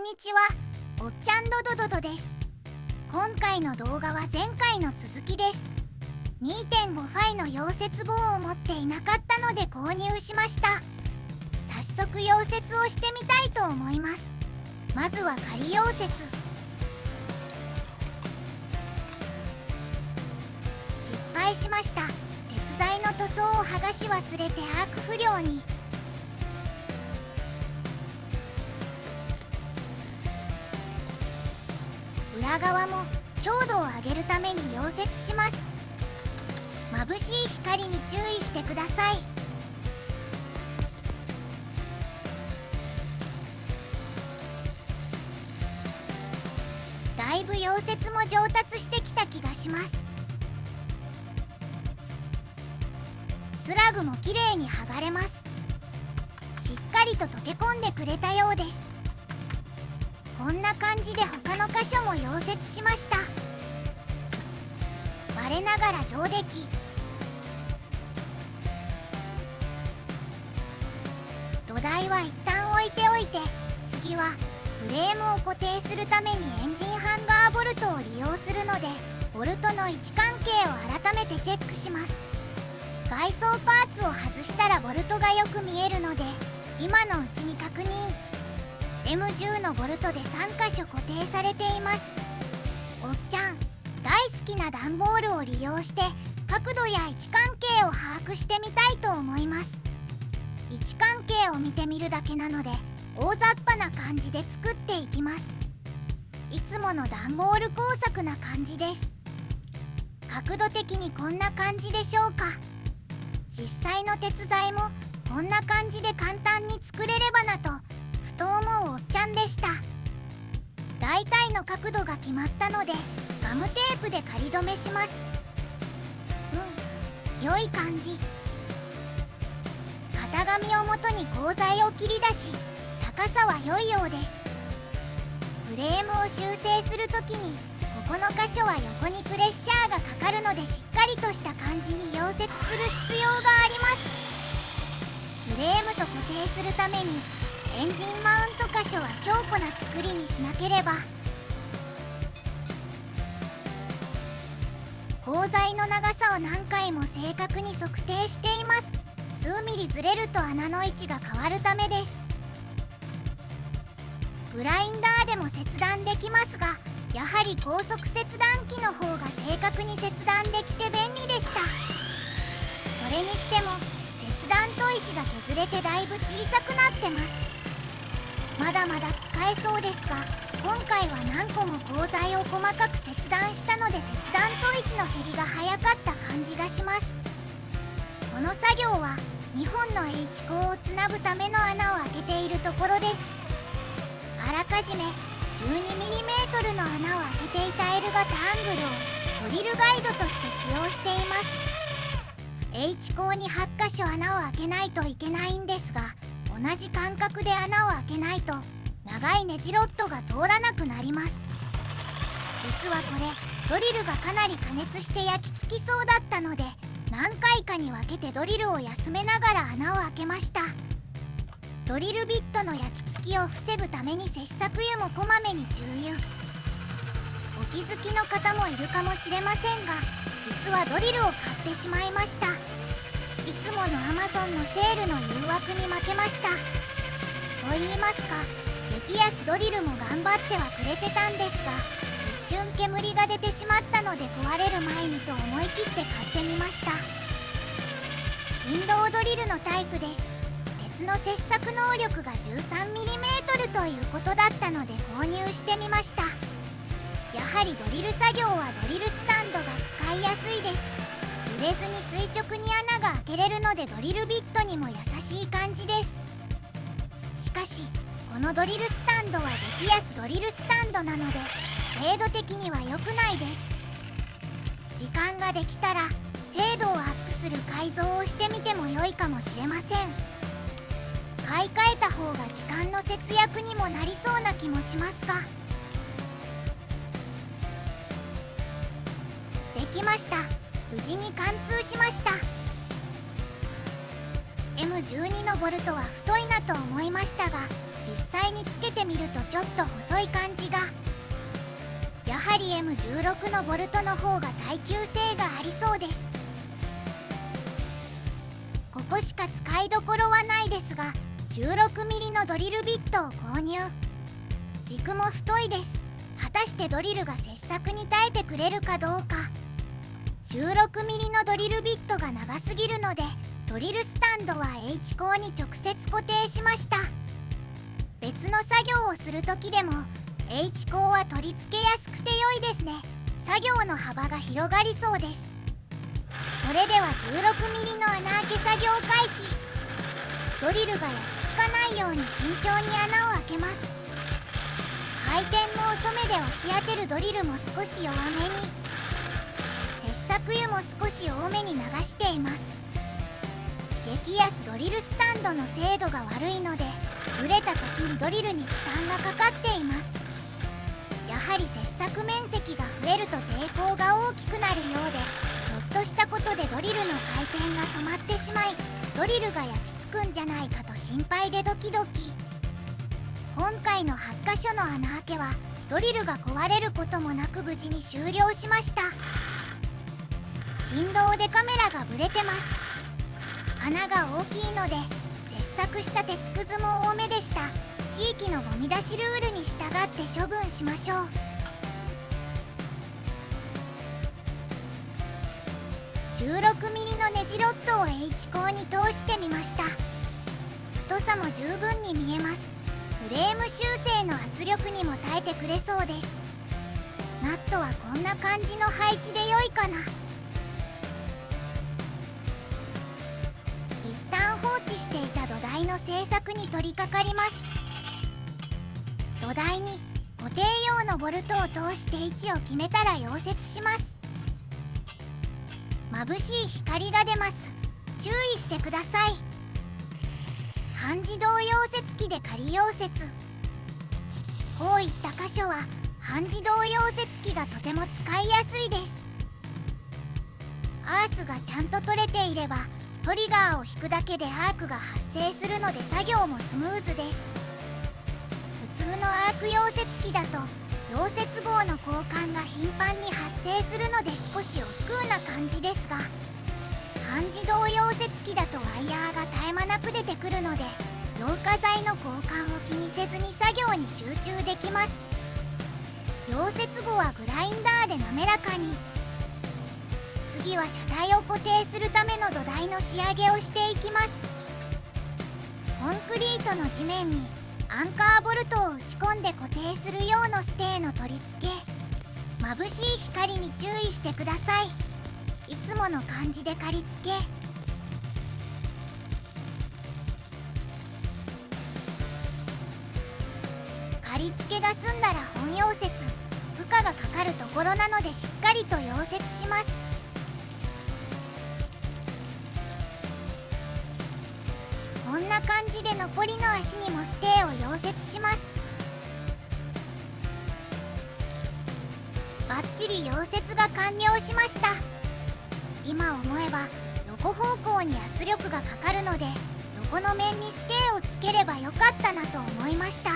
んにちは、おっちゃんドドドドです。今回の動画は前回の続きです。2.5 ファイの溶接棒を持っていなかったので購入しました。早速溶接をしてみたいと思います。まずは仮溶接。失敗しました。鉄材の塗装を剥がし忘れてアーク不良に。裏側も強度を上げるために溶接します。眩しい光に注意してください。だいぶ溶接も上達してきた気がします。スラグもきれいに剥がれます。しっかりと溶け込んでくれたようです。こんな感じで他の箇所も溶接しました。我ながら上出来。土台は一旦置いておいて、次はフレームを固定するためにエンジンハンガーボルトを利用するので、ボルトの位置関係を改めてチェックします。外装パーツを外したらボルトがよく見えるので、今のうちに確認。M10 のボルトで3箇所固定されています。おっちゃん大好きな段ボールを利用して角度や位置関係を把握してみたいと思います。位置関係を見てみるだけなので大雑把な感じで作っていきます。いつもの段ボール工作な感じです。角度的にこんな感じでしょうか。実際の鉄材もこんな感じで簡単に作れればなとふと思うおっちゃんでした。大体の角度が決まったのでガムテープで仮止めします。良い感じ。型紙をもとに鋼材を切り出し、高さは良いようです。フレームを修正するときにここの箇所は横にプレッシャーがかかるのでしっかりとした感じに溶接する必要があります。フレームと固定するためにエンジンマウント箇所は強固な作りにしなければ。鋼材の長さを何回も正確に測定しています。数ミリずれると穴の位置が変わるためです。グラインダーでも切断できますが、やはり高速切断機の方が正確に切断できて便利でした。それにしても切断砥石が削れてだいぶ小さくなってます。まだまだ使えそうですが、今回は何個も鋼材を細かく切断したので切断砥石の減りが早かった感じがします。この作業は2本の H 鋼をつなぐための穴を開けているところです。あらかじめ 12mm の穴を開けていた L 型アングルをドリルガイドとして使用しています。 H 鋼に8箇所穴を開けないといけないんですが、同じ間隔で穴を開けないと長いネジロッドが通らなくなります。実はこれドリルがかなり加熱して焼き付きそうだったので、何回かに分けてドリルを休めながら穴を開けました。ドリルビットの焼き付きを防ぐために切削油もこまめに注油。お気づきの方もいるかもしれませんが、実はドリルを買ってしまいました。いつもの Amazon のセールの誘惑に負けました。と言いますか、激安ドリルも頑張ってはくれてたんですが、一瞬煙が出てしまったので壊れる前にと思い切って買ってみました。振動ドリルのタイプです。鉄の切削能力が 13mm ということだったので購入してみました。やはりドリル作業はドリルスタンドが使いやすいです。揺れずに垂直に穴が開けれるのでドリルビットにも優しい感じです。しかしこのドリルスタンドは激安ドリルスタンドなので精度的には良くないです。時間ができたら精度をアップする改造をしてみても良いかもしれません。買い替えた方が時間の節約にもなりそうな気もしますが。できました。無事に貫通しました。M12 のボルトは太いなと思いましたが、実実際につけてみるとちょっと細い感じが。やはり M16 のボルトの方が耐久性がありそうです。ここしか使いどころはないですが、 16mm のドリルビットを購入。軸も太いです。果たしてドリルが切削に耐えてくれるかどうか。 16mm のドリルビットが長すぎるので、ドリルスタンドは H 鋼に直接固定しました。別の作業をする時でも H 鋼は取り付けやすくて良いですね。作業の幅が広がりそうです。それでは 16mm の穴開け作業開始。ドリルが焼き付かないように慎重に穴を開けます。回転も遅めで押し当てるドリルも少し弱めに、切削油も少し多めに流しています。激安ドリルスタンドの精度が悪いので、ブレた時にドリルに負担がかかっています。やはり切削面積が増えると抵抗が大きくなるようで、ちょっとしたことでドリルの回転が止まってしまい、ドリルが焼き付くんじゃないかと心配でドキドキ。今回の8箇所の穴開けはドリルが壊れることもなく無事に終了しました。振動でカメラがブレてます。穴が大きいので切削した鉄くずも多めでした。地域のゴミ出しルールに従って処分しましょう。16mm のネジロッドを H 鋼に通してみました。太さも十分に見えます。フレーム修正の圧力にも耐えてくれそうです。ナットはこんな感じの配置で良いかな。一旦放置していた土台の製作に取り掛かります。土台に固定用のボルトを通して位置を決めたら溶接します。眩しい光が出ます。注意してください。半自動溶接機で仮溶接。こういった箇所は半自動溶接機がとても使いやすいです。アースがちゃんと取れていればトリガーを引くだけでアークが発生するので作業もスムーズです。普通のアーク溶接機だと溶接棒の交換が頻繁に発生するので少し億劫な感じですが、半自動溶接機だとワイヤーが絶え間なく出てくるので、溶化剤の交換を気にせずに作業に集中できます。溶接後はグラインダーで滑らかに。次は車体を固定するための土台の仕上げをしていきます。コンクリートの地面にアンカーボルトを打ち込んで固定する用のステーの取り付け。眩しい光に注意してください。いつもの感じで仮付け。仮付けが済んだら本溶接。負荷がかかるところなのでしっかりと溶接します。こんな感じで残りの足にもステーを溶接します。バッチリ溶接が完了しました。今思えば横方向に圧力がかかるので横の面にステーをつければよかったなと思いました。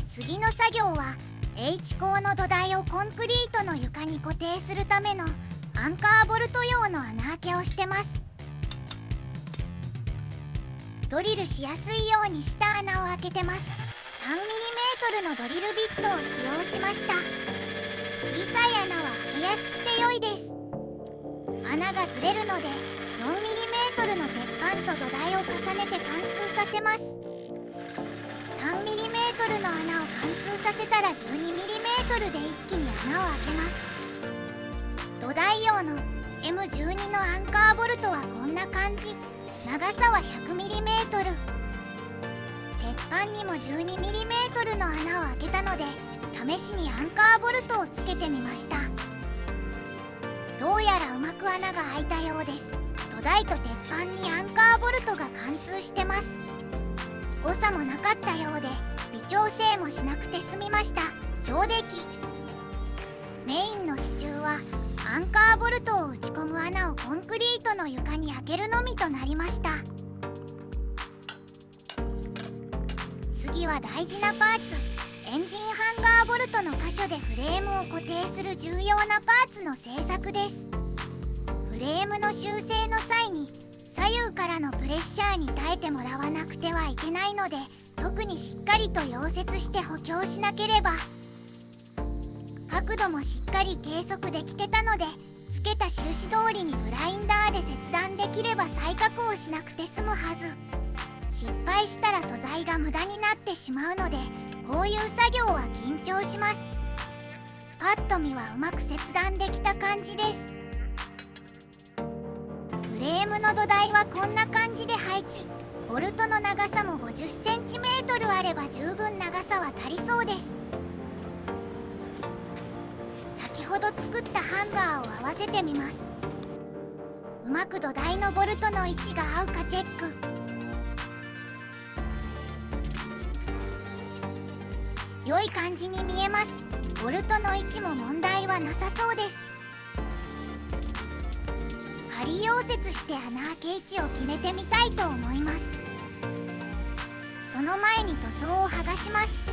次の作業は H 鋼の土台をコンクリートの床に固定するためのアンカーボルト用の穴開けをしてます。ドリルしやすいようにした穴を開けてます。3mm のドリルビットを使用しました。小さい穴は開けやすくて良いです。穴がずれるので 4mm の鉄板と土台を重ねて貫通させます。3mm の穴を貫通させたら 12mm で一気に穴を開けます。土台用の M12 のアンカーボルトはこんな感じ。長さは 100mm。 鉄板にも 12mm の穴を開けたので試しにアンカーボルトをつけてみました。どうやらうまく穴が開いたようです。土台と鉄板にアンカーボルトが貫通してます。誤差もなかったようで微調整もしなくて済みました。上出来。メインの支柱はアンカーボルトを打ち込む穴をコンクリートの床に開けるのみとなりました。次次は大事なパーツ、エンジンハンガーボルトの箇所でフレームを固定する重要なパーツの製作です。フレームの修正の際に左右からのプレッシャーに耐えてもらわなくてはいけないので、特にしっかりと溶接して補強しなければ。角度もしっかり計測できてたので、つけた印通りにグラインダーで切断できれば再加工しなくて済むはず。失敗したら素材が無駄になってしまうので、こういう作業は緊張します。パッと見はうまく切断できた感じです。フレームの土台はこんな感じで配置。ボルトの長さも 50cm あれば十分長さは足りそうです。先ほど作ったハンガーを合わせてみます。うまく土台のボルトの位置が合うかチェック。良い感じに見えます。ボルトの位置も問題はなさそうです。仮溶接して穴開け位置を決めてみたいと思います。その前に塗装を剥がします。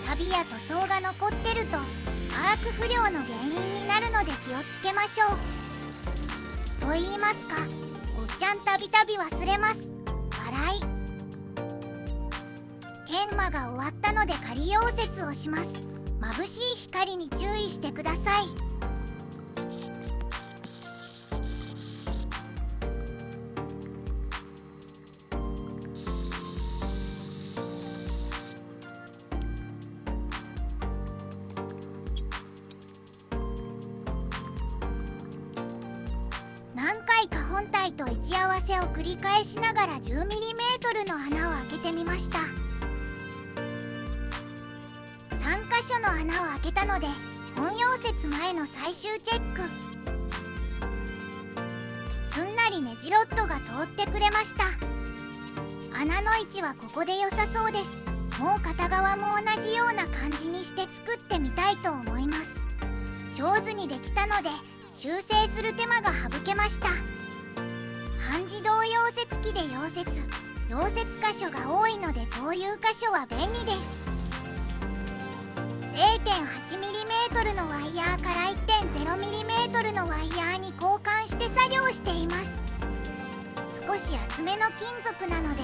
錆や塗装が残ってるとアーク不良の原因になるので気をつけましょう。と言いますか、おっちゃんたびたび忘れます。笑い。研磨が終わったので仮溶接をします。眩しい光に注意してください。何回か本体と位置合わせを繰り返しながら 10mm の穴を開けてみました。3箇所の穴を開けたので本溶接前の最終チェック。すんなりネジロッドが通ってくれました。穴の位置はここで良さそうです。もう片側も同じような感じにして作ってみたいと思います。上手にできたので修正する手間が省けました。半自動溶接機で溶接箇所が多いのでこういう箇所は便利です。 0.8mm のワイヤーから 1.0mm のワイヤーに交換して作業しています。少し厚めの金属なので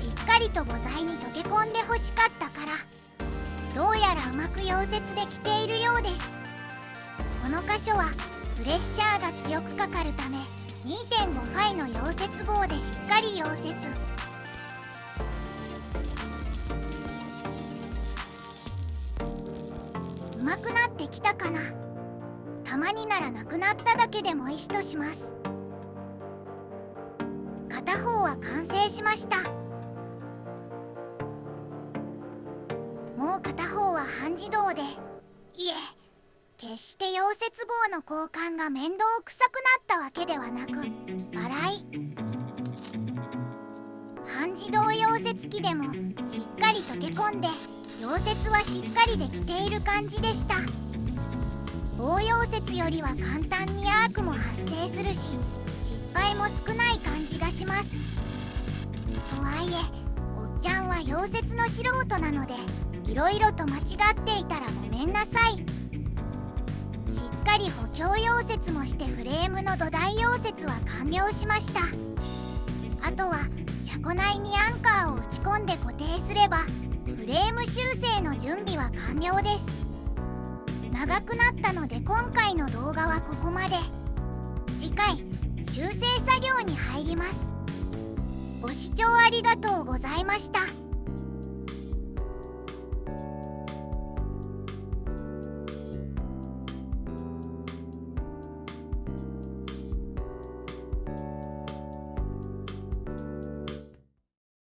しっかりと母材に溶け込んでほしかったから、どうやらうまく溶接できているようです。この箇所はプレッシャーが強くかかるため 2.5 ファイの溶接棒でしっかり溶接。うまくなってきたかな。たまにならなくなっただけでもいいとします。片方は完成しました。もう片方は半自動で、いえ決して溶接棒の交換が面倒くさくなったわけではなく、笑い。半自動溶接機でもしっかり溶け込んで溶接はしっかりできている感じでした。棒溶接よりは簡単にアークも発生するし失敗も少ない感じがします。とはいえおっちゃんは溶接の素人なのでいろいろと間違っていたらごめんなさい。しっかり補強溶接もしてフレームの土台溶接は完了しました。あとは車庫内にアンカーを打ち込んで固定すればフレーム修正の準備は完了です。長くなったので今回の動画はここまで。次回修正作業に入ります。ご視聴ありがとうございました。